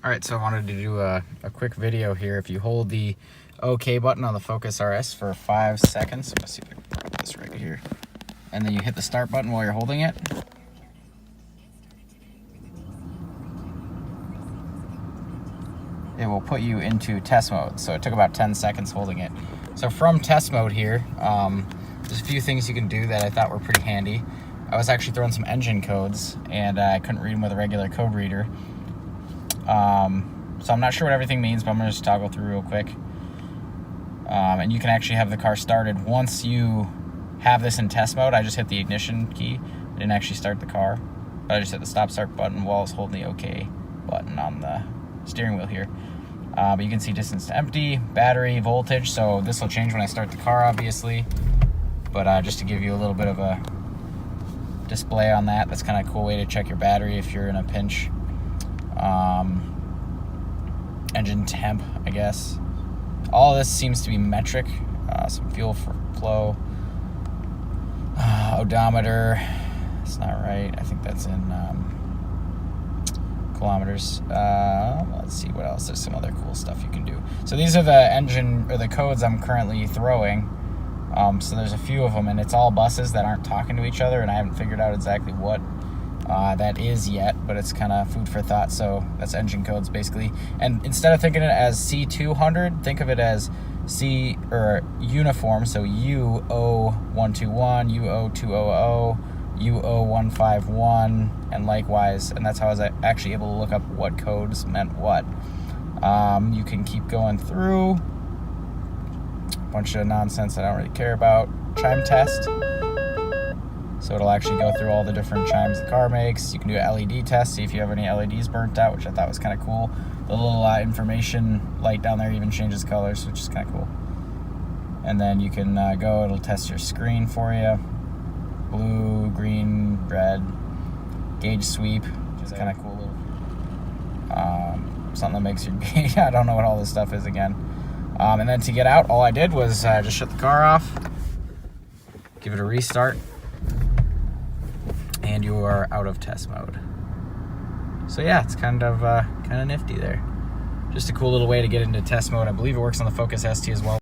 All right, so I wanted to do a quick video here. If you hold the OK button on the Focus RS for 5 seconds, let's see if I can put this right here, and then you hit the start button while you're holding it, it will put you into test mode. So it took about 10 seconds holding it. So from test mode here, there's a few things you can do that I thought were pretty handy. I was actually throwing some engine codes, and I couldn't read them with a regular code reader. So I'm not sure what everything means, but I'm gonna just toggle through real quick. And you can actually have the car started once you have this in test mode. I just hit the ignition key. I didn't actually start the car, but I just hit the stop start button while I was holding the OK button on the steering wheel here. But you can see distance to empty, battery, voltage. So this will change when I start the car, obviously. But just to give you a little bit of a display on that, that's kind of a cool way to check your battery if you're in a pinch. Engine temp, I guess. All of this seems to be metric. Some fuel for flow. Odometer. It's not right. I think that's in kilometers. Let's see what else. There's some other cool stuff you can do. So these are the engine or the codes I'm currently throwing. So there's a few of them, and it's all buses that aren't talking to each other, and I haven't figured out exactly what that is yet, but it's kind of food for thought. So that's engine codes basically. And instead of thinking it as C200, think of it as C or uniform. So UO121, UO200, UO151, and likewise. And that's how I was actually able to look up what codes meant what. You can keep going through a bunch of nonsense that I don't really care about. Chime test. So it'll actually go through all the different chimes the car makes. You can do an LED test, see if you have any LEDs burnt out, which I thought was kind of cool. The little information light down there even changes colors, which is kind of cool. And then you can go, it'll test your screen for you. Blue, green, red, gauge sweep, which is kind of cool. Something that makes your gauge, I don't know what all this stuff is again. And then to get out, all I did was just shut the car off, give it a restart, and you are out of test mode. So yeah, it's kind of nifty there. Just a cool little way to get into test mode. I believe it works on the Focus ST as well.